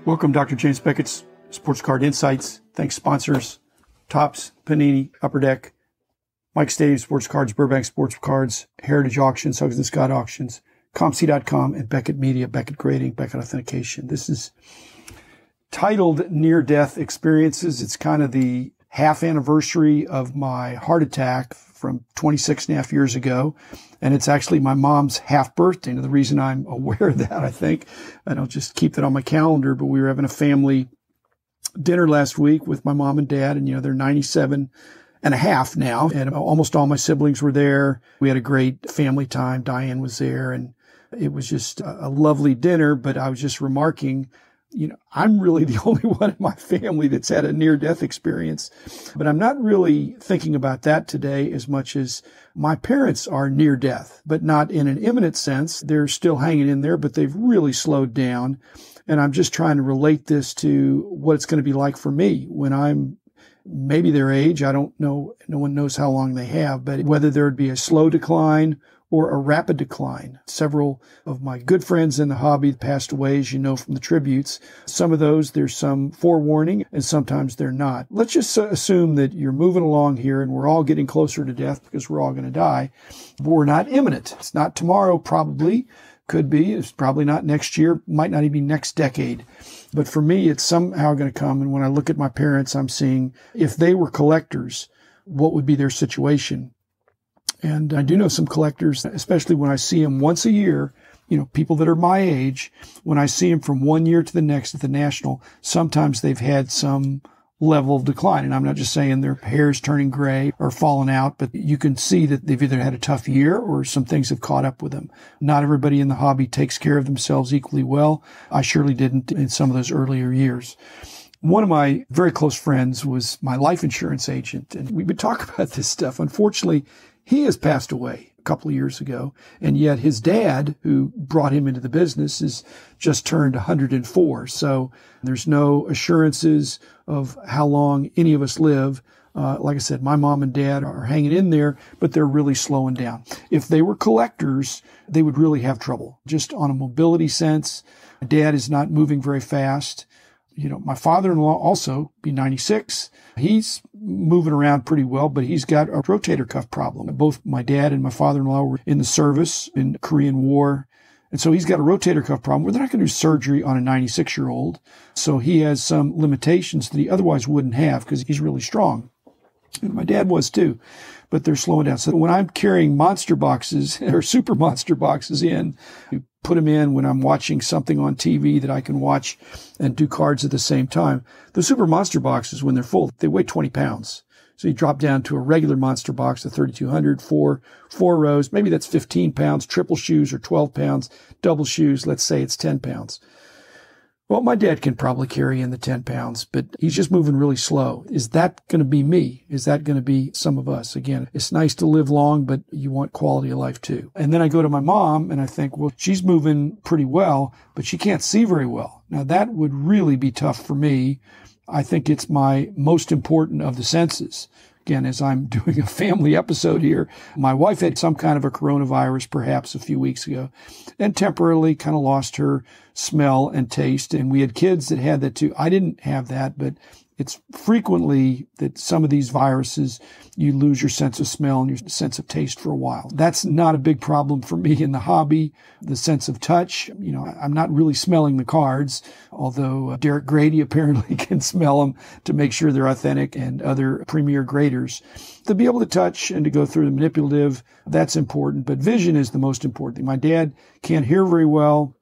Welcome, Dr. James Beckett's Sports Card Insights. Thanks, sponsors, Topps, Panini, Upper Deck, Mike Stadium Sports Cards, Burbank Sports Cards, Heritage Auctions, Huggins & Scott Auctions, ComC.com, and Beckett Media, Beckett Grading, Beckett Authentication. This is titled Near-Death Experiences. It's kind of the half anniversary of my heart attack from 26 and a half years ago. And it's actually my mom's half birthday. And the reason I'm aware of that, I think, I don't just keep that on my calendar, but we were having a family dinner last week with my mom and dad. And, they're 97 and a half now. And almost all my siblings were there. We had a great family time. Diane was there. And it was just a lovely dinner. But I was just remarking, I'm really the only one in my family that's had a near-death experience. But I'm not really thinking about that today as much as my parents are near death, but not in an imminent sense. They're still hanging in there, but they've really slowed down. And I'm just trying to relate this to what it's going to be like for me when I'm maybe their age. I don't know. No one knows how long they have, but whether there would be a slow decline or a rapid decline. Several of my good friends in the hobby passed away, as you know, from the tributes. Some of those, there's some forewarning, and sometimes they're not. Let's just assume that you're moving along here and we're all getting closer to death because we're all going to die. But we're not imminent. It's not tomorrow, probably. Could be. It's probably not next year. Might not even be next decade. But for me, it's somehow going to come. And when I look at my parents, I'm seeing if they were collectors, what would be their situation? And I do know some collectors, especially when I see them once a year, people that are my age, when I see them from one year to the next at the National, sometimes they've had some level of decline. And I'm not just saying their hair's turning gray or falling out, but you can see that they've either had a tough year or some things have caught up with them. Not everybody in the hobby takes care of themselves equally well. I surely didn't in some of those earlier years. One of my very close friends was my life insurance agent, and we would talk about this stuff. Unfortunately, he has passed away a couple of years ago, and yet his dad, who brought him into the business, is just turned 104. So there's no assurances of how long any of us live. Like I said, my mom and dad are hanging in there, but they're really slowing down. If they were collectors, they would really have trouble. Just on a mobility sense, dad is not moving very fast. My father-in-law also be 96. He's moving around pretty well, but he's got a rotator cuff problem. Both my dad and my father-in-law were in the service in the Korean War. And so he's got a rotator cuff problem where they're not going to do surgery on a 96-year-old. So he has some limitations that he otherwise wouldn't have because he's really strong. And my dad was too, but they're slowing down. So when I'm carrying monster boxes or super monster boxes in, put them in when I'm watching something on TV that I can watch and do cards at the same time. The super monster boxes, when they're full, they weigh 20 pounds. So you drop down to a regular monster box of 3,200, four rows. Maybe that's 15 pounds. Triple shoes are 12 pounds. Double shoes, let's say it's 10 pounds. Well, my dad can probably carry in the 10 pounds, but he's just moving really slow. Is that going to be me? Is that going to be some of us? Again, it's nice to live long, but you want quality of life too. And then I go to my mom and I think, well, she's moving pretty well, but she can't see very well. Now that would really be tough for me. I think it's my most important of the senses. Again, as I'm doing a family episode here, my wife had some kind of a coronavirus perhaps a few weeks ago and temporarily kind of lost her smell and taste. And we had kids that had that too. I didn't have that, but it's frequently that some of these viruses, you lose your sense of smell and your sense of taste for a while. That's not a big problem for me in the hobby. The sense of touch, I'm not really smelling the cards, although Derek Grady apparently can smell them to make sure they're authentic and other premier graders. To be able to touch and to go through the manipulative, that's important, but vision is the most important thing. My dad can't hear very well,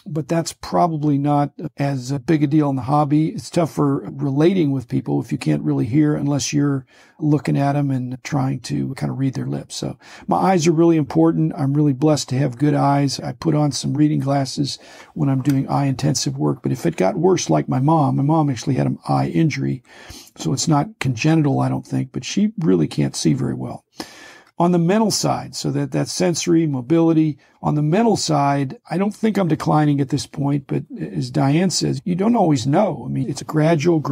but that's probably not as big a deal in the hobby. It's tough for relating with people if you can't really hear unless you're looking at them and trying to kind of read their lips. So my eyes are really important. I'm really blessed to have good eyes. I put on some reading glasses when I'm doing eye intensive work. But if it got worse like my mom actually had an eye injury. So it's not congenital, I don't think, but she really can't see very well. On the mental side, so that sensory mobility, on the mental side, I don't think I'm declining at this point, but as Diane says, you don't always know. I mean, it's a gradual.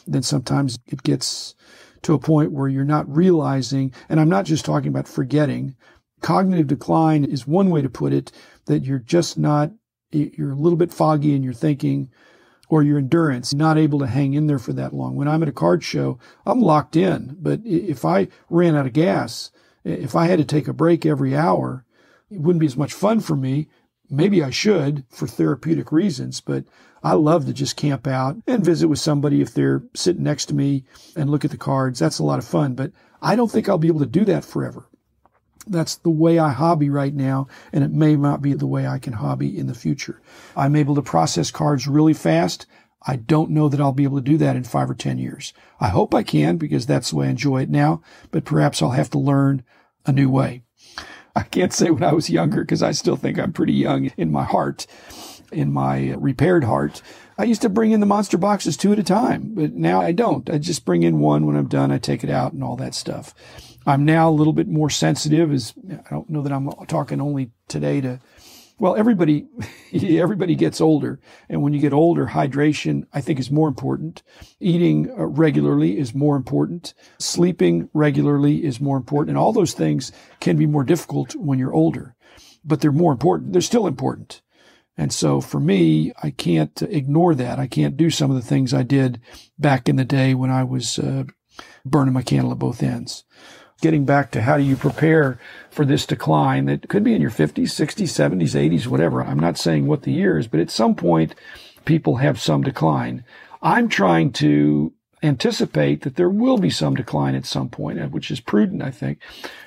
Then sometimes it gets to a point where you're not realizing, and I'm not just talking about forgetting. Cognitive decline is one way to put it, that you're just not you're a little bit foggy in your thinking or your endurance, not able to hang in there for that long. When I'm at a card show, I'm locked in. But if I ran out of gas, if I had to take a break every hour, it wouldn't be as much fun for me. Maybe I should for therapeutic reasons, but I love to just camp out and visit with somebody if they're sitting next to me and look at the cards. That's a lot of fun, but I don't think I'll be able to do that forever. That's the way I hobby right now, and it may not be the way I can hobby in the future. I'm able to process cards really fast. I don't know that I'll be able to do that in 5 or 10 years. I hope I can because that's the way I enjoy it now, but perhaps I'll have to learn a new way. I can't say when I was younger because I still think I'm pretty young in my heart, in my repaired heart. I used to bring in the monster boxes 2 at a time, but now I don't. I just bring in one. When I'm done, I take it out and all that stuff. I'm now a little bit more sensitive. I don't know that I'm talking only today to, well, everybody gets older. And when you get older, hydration, I think, is more important. Eating regularly is more important. Sleeping regularly is more important. And all those things can be more difficult when you're older, but they're more important. They're still important. And so for me, I can't ignore that. I can't do some of the things I did back in the day when I was burning my candle at both ends. Getting back to how do you prepare for this decline that could be in your 50s, 60s, 70s, 80s, whatever. I'm not saying what the year is, but at some point, people have some decline. I'm trying to anticipate that there will be some decline at some point, which is prudent, I think.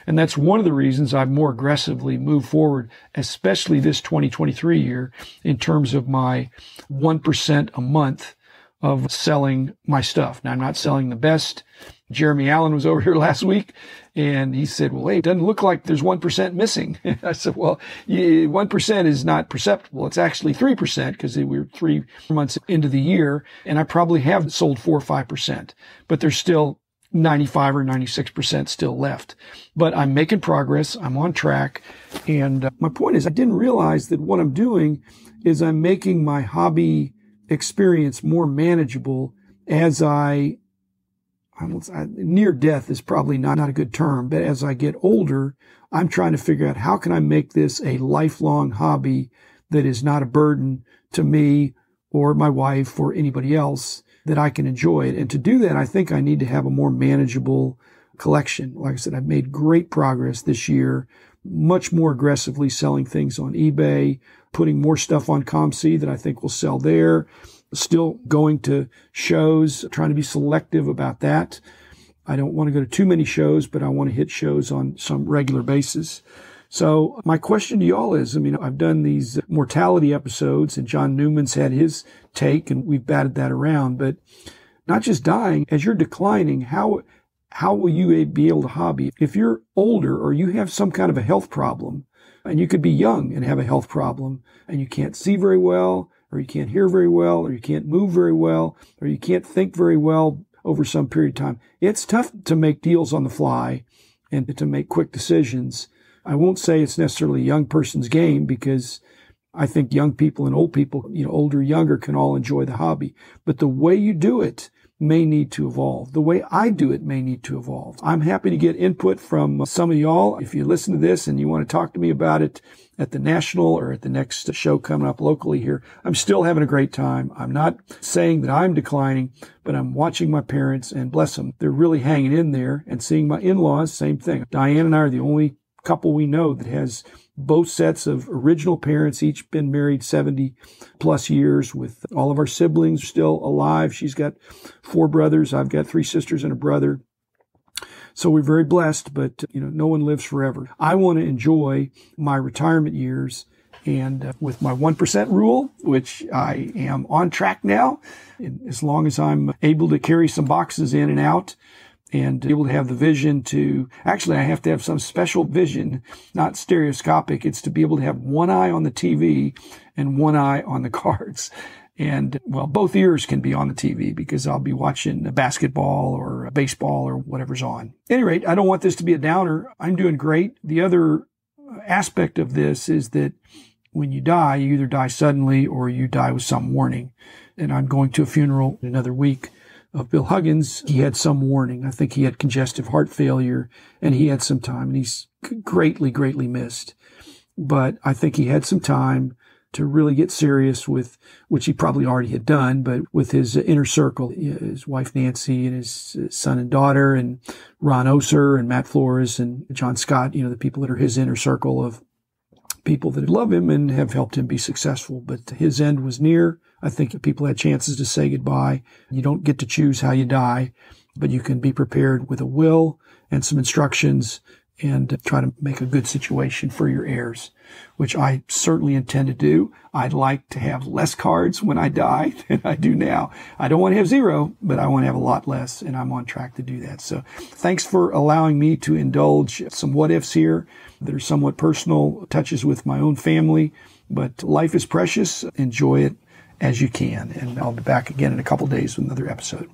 And that's one of the reasons I've more aggressively moved forward, especially this 2023 year, in terms of my 1% a month of selling my stuff. Now, I'm not selling the best. Jeremy Allen was over here last week, and he said, well, hey, it doesn't look like there's 1% missing. I said, well, 1% is not perceptible. It's actually 3% because we're 3 months into the year, and I probably have sold 4 or 5%, but there's still 95 or 96% still left. But I'm making progress. I'm on track. And my point is, I didn't realize that what I'm doing is I'm making my hobby experience more manageable as near death is probably not a good term, but as I get older, I'm trying to figure out how can I make this a lifelong hobby that is not a burden to me or my wife or anybody else, that I can enjoy it. And to do that, I think I need to have a more manageable collection. Like I said, I've made great progress this year, much more aggressively selling things on eBay, putting more stuff on ComC that I think will sell there. Still going to shows, trying to be selective about that. I don't want to go to too many shows, but I want to hit shows on some regular basis. So my question to y'all is, I've done these mortality episodes, and John Newman's had his take, and we've batted that around, but not just dying, as you're declining, how will you be able to hobby? If you're older or you have some kind of a health problem, and you could be young and have a health problem, and you can't see very well, or you can't hear very well, or you can't move very well, or you can't think very well over some period of time. It's tough to make deals on the fly and to make quick decisions. I won't say it's necessarily a young person's game because I think young people and old people, older, younger, can all enjoy the hobby. But the way you do it may need to evolve. The way I do it may need to evolve. I'm happy to get input from some of y'all. If you listen to this and you want to talk to me about it at the national or at the next show coming up locally here, I'm still having a great time. I'm not saying that I'm declining, but I'm watching my parents, and bless them, they're really hanging in there, and seeing my in-laws, same thing. Diane and I are the only couple we know that has both sets of original parents, each been married 70 plus years, with all of our siblings still alive. She's got 4 brothers. I've got 3 sisters and a brother. So we're very blessed, but no one lives forever. I want to enjoy my retirement years, and with my 1% rule, which I am on track now, as long as I'm able to carry some boxes in and out, and able to have the vision to, actually I have to have some special vision, not stereoscopic. It's to be able to have one eye on the TV and one eye on the cards. And, well, both ears can be on the TV because I'll be watching basketball or baseball or whatever's on. At any rate, I don't want this to be a downer. I'm doing great. The other aspect of this is that when you die, you either die suddenly or you die with some warning. And I'm going to a funeral in another week of Bill Huggins. He had some warning. I think he had congestive heart failure, and he had some time, and he's greatly, greatly missed. But I think he had some time to really get serious with, which he probably already had done, but with his inner circle, his wife Nancy and his son and daughter, and Ron Oser and Matt Flores and John Scott, the people that are his inner circle of people that love him and have helped him be successful. But his end was near. I think people had chances to say goodbye. You don't get to choose how you die, but you can be prepared with a will and some instructions and try to make a good situation for your heirs, which I certainly intend to do. I'd like to have less cards when I die than I do now. I don't want to have zero, but I want to have a lot less, and I'm on track to do that. So thanks for allowing me to indulge some what ifs here that are somewhat personal, touches with my own family, but life is precious. Enjoy it as you can. And I'll be back again in a couple days with another episode.